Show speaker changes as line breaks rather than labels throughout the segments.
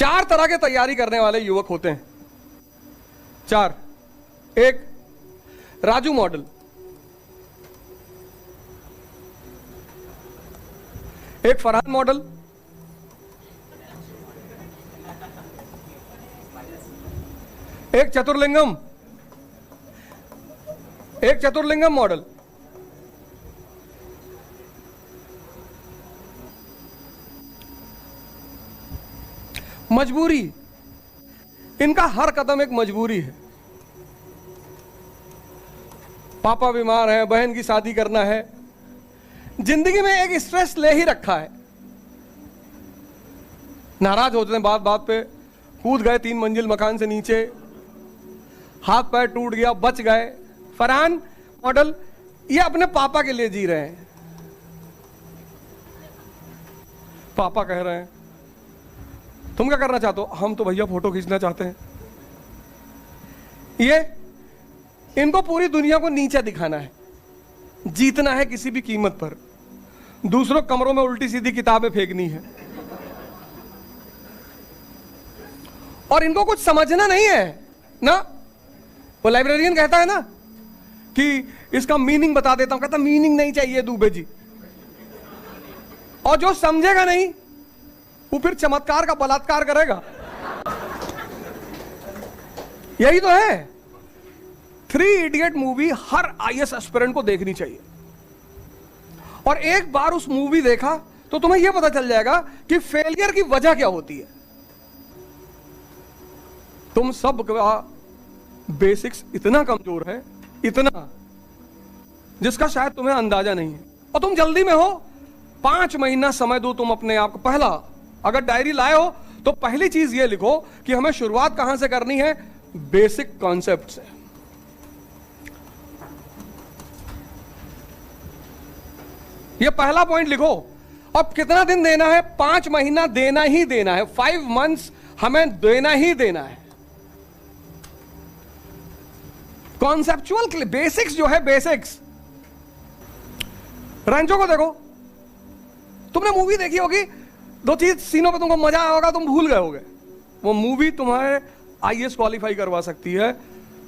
4 तरह के तैयारी करने वाले युवक होते हैं, 4। एक, राजू मॉडल। एक, फरहान मॉडल। एक, चतुर्लिंगम। एक चतुर्लिंगम मॉडल। मजबूरी, इनका हर कदम एक मजबूरी है। पापा बीमार है, बहन की शादी करना है, जिंदगी में एक स्ट्रेस ले ही रखा है। नाराज होते हैं बात बात पे, कूद गए 3 मंजिल मकान से नीचे, हाथ पैर टूट गया, बच गए। फरहान मॉडल ये अपने पापा के लिए जी रहे हैं। पापा कह रहे हैं तुम क्या करना चाहते हो? हम तो भैया फोटो खींचना चाहते हैं। ये इनको पूरी दुनिया को नीचे दिखाना है, जीतना है किसी भी कीमत पर, दूसरों कमरों में उल्टी सीधी किताबें फेंकनी है, और इनको कुछ समझना नहीं है ना। वो लाइब्रेरियन कहता है ना कि इसका मीनिंग बता देता हूं, कहता मीनिंग नहीं चाहिए दुबे जी। और जो समझेगा नहीं वो फिर चमत्कार का बलात्कार करेगा। यही तो है। 3 इडियट मूवी हर आईएएस एस्पिरेंट को देखनी चाहिए, और एक बार उस मूवी देखा तो तुम्हें यह पता चल जाएगा कि फेलियर की वजह क्या होती है। तुम सब का बेसिक्स इतना कमजोर है, इतना, जिसका शायद तुम्हें अंदाजा नहीं है, और तुम जल्दी में हो। 5 महीना समय दो तुम अपने आप को। पहला, अगर डायरी लाए हो तो पहली चीज ये लिखो कि हमें शुरुआत कहां से करनी है? बेसिक कॉन्सेप्ट से। ये पहला पॉइंट लिखो। अब कितना दिन देना है? 5 महीना देना ही देना है। 5 मंथ्स हमें देना ही देना है। कॉन्सेप्चुअल बेसिक्स जो है, बेसिक्स। रैंचो को देखो, तुमने मूवी देखी होगी, 2-3 सीनों पे तुमको मजा आया होगा, तुम भूल गए होगे। वो मूवी तुम्हारे आईएएस क्वालिफाई करवा सकती है,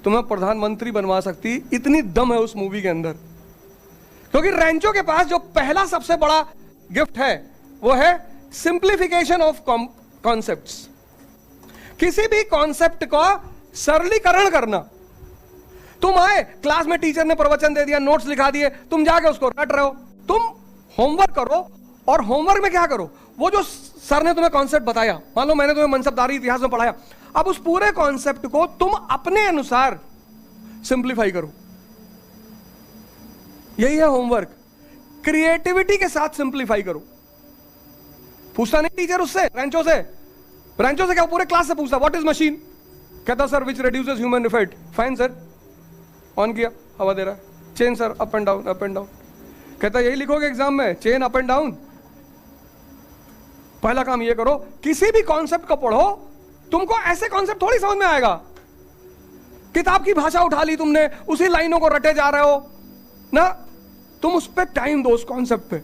तुम्हें प्रधानमंत्री बनवा सकती, इतनी दम है उस मूवी के अंदर। क्योंकि रैंचो के पास जो पहला सबसे बड़ा गिफ्ट है वो है सिंप्लीफिकेशन ऑफ कॉन्सेप्ट्स। किसी भी कॉन्सेप्ट का सरलीकरण करना। तुम आए क्लास में, टीचर ने प्रवचन दे दिया, नोट्स लिखा दिए, तुम जाके उसको रट रहे हो। तुम होमवर्क करो, और होमवर्क में क्या करो? वो जो सर ने तुम्हें कॉन्सेप्ट बताया, मान लो मैंने तुम्हें मनसबदारी इतिहास में पढ़ाया, अब उस पूरे कॉन्सेप्ट को तुम अपने अनुसार सिंप्लीफाई करो। यही है होमवर्क। क्रिएटिविटी के साथ सिंप्लीफाई करो। पूछता नहीं टीचर उससे, रैंचो से। रैंचो से क्या, पूरे क्लास से पूछता, व्हाट इज मशीन? कहता sir which reduces human effort. Fine sir, on किया, हवा दे रहा है। Chain sir, up and down, up and down. कहता यही लिखोगे एग्जाम में, चेन अप एंड डाउन। पहला काम ये करो, किसी भी कॉन्सेप्ट को पढ़ो, तुमको ऐसे कॉन्सेप्ट थोड़ी समझ में आएगा। किताब की भाषा उठा ली तुमने, उसी लाइनों को रटे जा रहे हो ना। तुम उस पर टाइम दो, उस कॉन्सेप्ट पे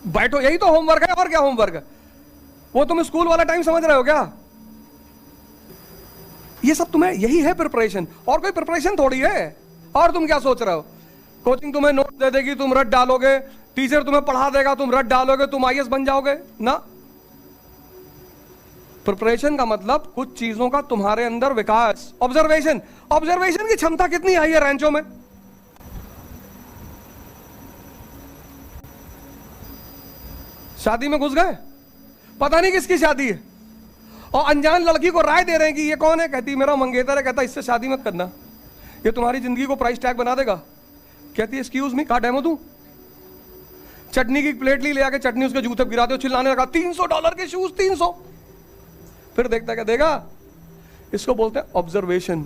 बैठो। यही तो होमवर्क है, और क्या होमवर्क है? वो तुम स्कूल वाला टाइम समझ रहे हो क्या? ये सब तुम्हें, यही है प्रिपरेशन, और कोई प्रिपरेशन थोड़ी है। और तुम क्या सोच रहे हो? कोचिंग तुम्हें नोट दे देगी, तुम रट डालोगे, टीचर तुम्हें पढ़ा देगा, तुम रट डालोगे, तुम आईएएस बन जाओगे ना। प्रिपरेशन का मतलब कुछ चीजों का तुम्हारे अंदर विकास। ऑब्जर्वेशन, ऑब्जर्वेशन की क्षमता कितनी आई है रैंचो में? शादी में घुस गए, पता नहीं किसकी शादी है, और अनजान लड़की को राय दे रहे हैं कि ये कौन है? कहती मेरा मंगेतर है। कहता इससे शादी मत करना, ये तुम्हारी जिंदगी को प्राइस टैग बना देगा। कहती है एक्सक्यूज मी, कहां डेमो दूं? चटनी की प्लेट ले आके चटनी उसके जूते पे गिराते हो, चिल्लाने लगा $300 के शूज, 300। फिर देखता क्या देगा? इसको बोलते हैं ऑब्जर्वेशन।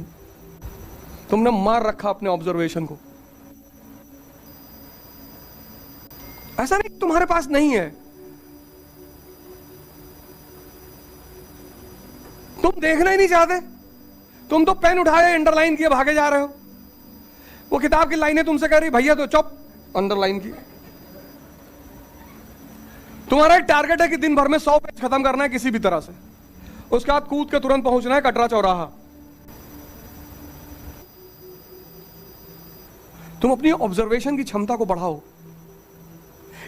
तुमने मार रखा अपने ऑब्जर्वेशन को। ऐसा नहीं तुम्हारे पास नहीं है, तुम देखना ही नहीं चाहते। तुम तो पेन उठाए, अंडरलाइन किए, भागे जा रहे हो। वो किताब की लाइनें तुमसे कह रही भैया तो चुप, अंडरलाइन की। तुम्हारा एक टारगेट है कि दिन भर में 100 पेज खत्म करना है किसी भी तरह से। उसके बाद कूद के तुरंत पहुंचना है कटरा चौराहा। तुम अपनी ऑब्जर्वेशन की क्षमता को बढ़ाओ।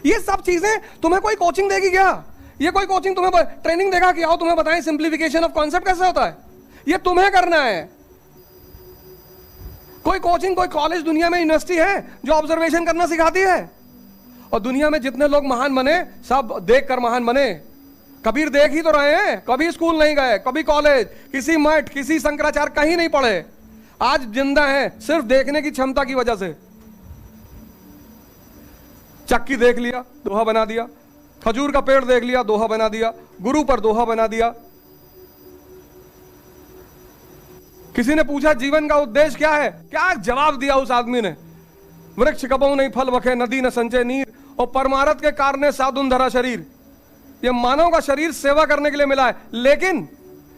ये सब चीजें तुम्हें कोई कोचिंग देगी क्या? ये कोई कोचिंग तुम्हें ट्रेनिंग देगा कि आओ तुम्हें बताएं सिंप्लीफिकेशन ऑफ कॉन्सेप्ट कैसे होता है? ये तुम्हें करना है। कोई कोचिंग, कोई कॉलेज दुनिया में, यूनिवर्सिटी है जो ऑब्जर्वेशन करना सिखाती है? और दुनिया में जितने लोग महान बने सब देख कर महान बने। कबीर देख ही तो रहे हैं, कभी स्कूल नहीं गए, कभी कॉलेज, किसी मठ, किसी शंकराचार्य कहीं नहीं पढ़े, आज जिंदा हैं सिर्फ देखने की क्षमता की वजह से। चक्की देख लिया, दोहा बना दिया। खजूर का पेड़ देख लिया, दोहा बना दिया। गुरु पर दोहा बना दिया। किसी ने पूछा जीवन का उद्देश्य क्या है, क्या जवाब दिया उस आदमी ने? वृक्ष कबहु नहीं फल बखे, नदी न संचय नीर, और परमारथ के कारण साधुन धरा शरीर। यह मानव का शरीर सेवा करने के लिए मिला है, लेकिन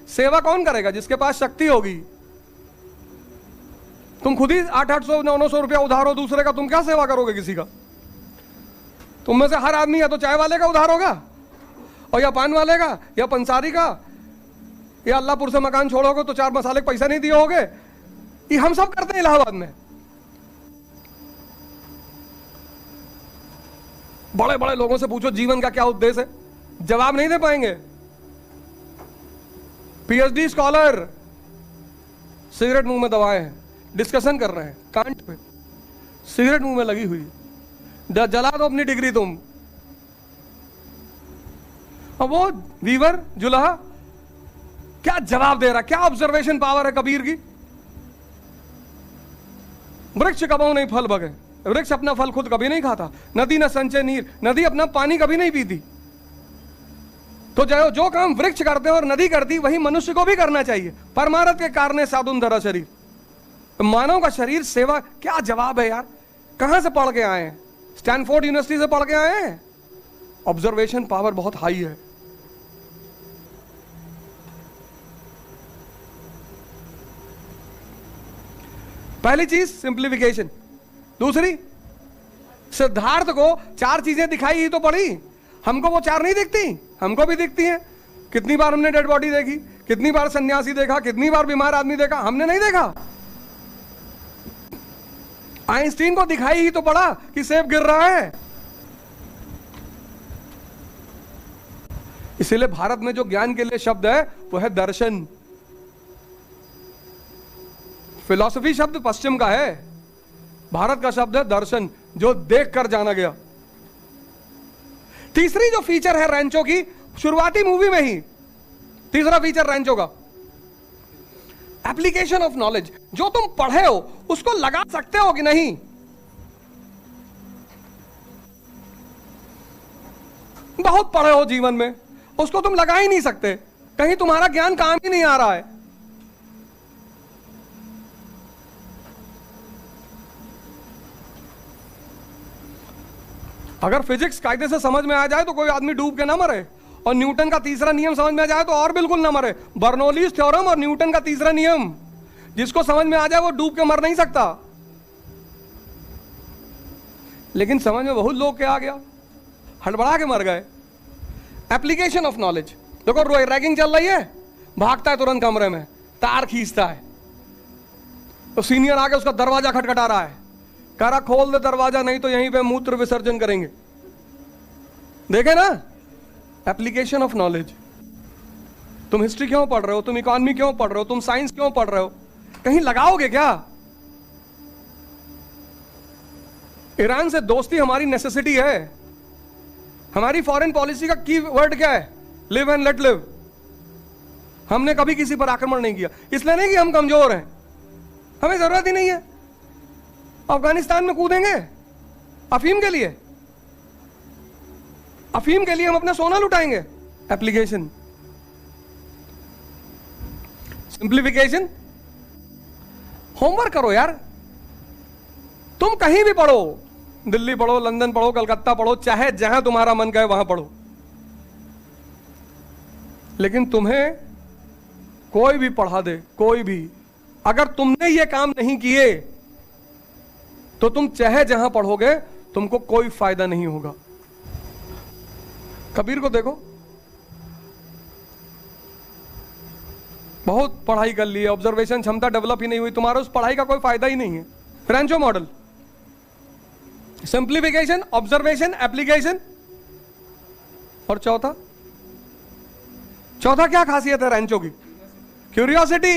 सेवा कौन करेगा? जिसके पास शक्ति होगी। तुम खुद ही 800 900 रुपया उधार हो दूसरे का, तुम क्या सेवा करोगे किसी का? तुम में से हर आदमी या तो चाय वाले का उधार होगा, और या पान वाले का, या पंसारी का, या अल्लाहपुर से मकान छोड़ोगे तो 4 मसाले का पैसा नहीं दिए होगे। ये हम सब करते हैं इलाहाबाद में। बड़े बड़े लोगों से पूछो जीवन का क्या उद्देश्य है, जवाब नहीं दे पाएंगे। पीएचडी स्कॉलर सिगरेट मुंह में दबाए हैं, डिस्कशन कर रहे हैं कांट पे, सिगरेट मुंह में लगी हुई, जला दो अपनी डिग्री तुम। अब वो वीवर जुलाहा क्या जवाब दे रहा? क्या ऑब्जर्वेशन पावर है कबीर की? वृक्ष कबहु नहीं फल बगे, वृक्ष अपना फल खुद कभी नहीं खाता। नदी न संचय नीर, नदी अपना पानी कभी नहीं पीती। तो जो काम वृक्ष करते हैं और नदी करती, वही मनुष्य को भी करना चाहिए। परमारथ के कारण साधुन धरा शरीर, मानव का शरीर सेवा। क्या जवाब है यार? कहां से पढ़ के आए हैं? स्टैनफोर्ड यूनिवर्सिटी से पढ़ के आए हैं। ऑब्जर्वेशन पावर बहुत हाई है। पहली चीज सिंप्लीफिकेशन। दूसरी, सिद्धार्थ को 4 चीजें दिखाई ही तो पड़ी। हमको वो 4 नहीं दिखती? हमको भी दिखती हैं। कितनी बार हमने डेड बॉडी देखी, कितनी बार सन्यासी देखा, कितनी बार बीमार आदमी देखा, हमने नहीं देखा? आइंस्टीन को दिखाई ही तो पड़ा कि सेब गिर रहा है। इसीलिए भारत में जो ज्ञान के लिए शब्द है वो है दर्शन। फिलॉसफी शब्द पश्चिम का है, भारत का शब्द है दर्शन, जो देख कर जाना गया। तीसरी जो फीचर है रैंचो की, शुरुआती मूवी में ही तीसरा फीचर रैंचो का, एप्लीकेशन ऑफ नॉलेज। जो तुम पढ़े हो उसको लगा सकते हो कि नहीं? बहुत पढ़े हो जीवन में, उसको तुम लगा ही नहीं सकते, कहीं तुम्हारा ज्ञान काम ही नहीं आ रहा है। अगर फिजिक्स कायदे से समझ में आ जाए तो कोई आदमी डूब के ना मरे, और न्यूटन का तीसरा नियम समझ में आ जाए तो और बिल्कुल ना मरे। बर्नौलीज थ्योरम और न्यूटन का तीसरा नियम, जिसको समझ में आ जाए वो डूब के मर नहीं सकता। लेकिन समझ में बहुत लोग क्या आ गया, हड़बड़ा के मर गए। Application of knowledge. देखो रैगिंग चल रही है, भागता है तुरंत कमरे में, तार खींचता है, तो सीनियर आके उसका दरवाजा खटखटा रहा है, कह रहा खोल दे दरवाजा, नहीं तो यहीं पे मूत्र विसर्जन करेंगे। देखे ना, एप्लीकेशन ऑफ नॉलेज। तुम हिस्ट्री क्यों पढ़ रहे हो, तुम इकोनॉमी क्यों पढ़ रहे हो, तुम साइंस क्यों पढ़ रहे हो, कहीं लगाओगे क्या? ईरान से दोस्ती हमारी नेसेसिटी है। हमारी फॉरेन पॉलिसी का की वर्ड क्या है? Live and let live. हमने कभी किसी पर आक्रमण नहीं किया, इसलिए नहीं कि हम कमजोर हैं, हमें जरूरत ही नहीं है। अफगानिस्तान में कूदेंगे अफीम के लिए, अफीम के लिए हम अपना सोना लुटाएंगे। Application, simplification. होमवर्क करो यार, तुम कहीं भी पढ़ो, दिल्ली पढ़ो, लंदन पढ़ो, कलकत्ता पढ़ो, चाहे जहां तुम्हारा मन करे वहां पढ़ो, लेकिन तुम्हें कोई भी पढ़ा दे, कोई भी, अगर तुमने ये काम नहीं किए तो तुम चाहे जहां पढ़ोगे तुमको कोई फायदा नहीं होगा। कबीर को देखो, बहुत पढ़ाई कर ली है, ऑब्जर्वेशन क्षमता डेवलप ही नहीं हुई, तुम्हारा उस पढ़ाई का कोई फायदा ही नहीं है। रैंचो मॉडल, सिंप्लीफिकेशन, ऑब्जर्वेशन, एप्लीकेशन। और चौथा क्या खासियत है रैंचो की? क्यूरियोसिटी।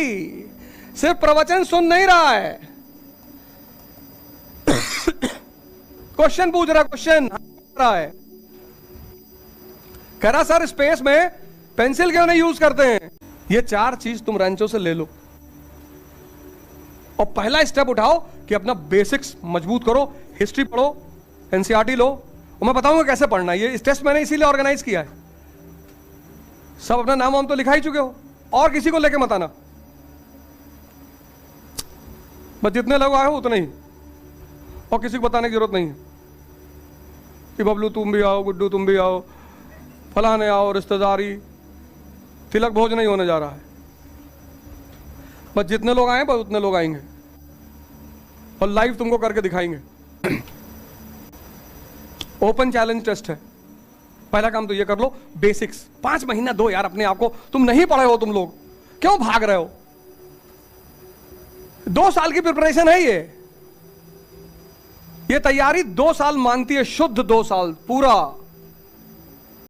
सिर्फ प्रवचन सुन नहीं रहा है, क्वेश्चन पूछ रहा, क्वेश्चन रहा है। कह रहा सर स्पेस में पेंसिल क्यों नहीं यूज करते हैं? ये 4 चीज तुम रैंचो से ले लो और पहला स्टेप उठाओ कि अपना बेसिक्स मजबूत करो। हिस्ट्री पढ़ो, एनसीईआरटी लो, और मैं बताऊंगा कैसे पढ़ना है। ये इस टेस्ट मैंने इसीलिए ऑर्गेनाइज किया है। सब अपना नाम वाम तो लिखा ही चुके हो, और किसी को लेके मत आना, बस जितने लोग आए हो उतने ही, और किसी को बताने की जरूरत नहीं है कि बबलू तुम भी आओ, गुड्डू तुम भी आओ, फलाने आओ, रिश्तेदारी, तिलक भोज नहीं होने जा रहा है। बस जितने लोग आए बस उतने लोग आएंगे और लाइव तुमको करके दिखाएंगे। ओपन चैलेंज टेस्ट है। पहला काम तो ये कर लो, बेसिक्स 5 महीना दो यार अपने आप को। तुम नहीं पढ़े हो, तुम लोग क्यों भाग रहे हो? 2 साल की प्रिपरेशन है ये तैयारी 2 साल मांगती है, शुद्ध 2 साल पूरा।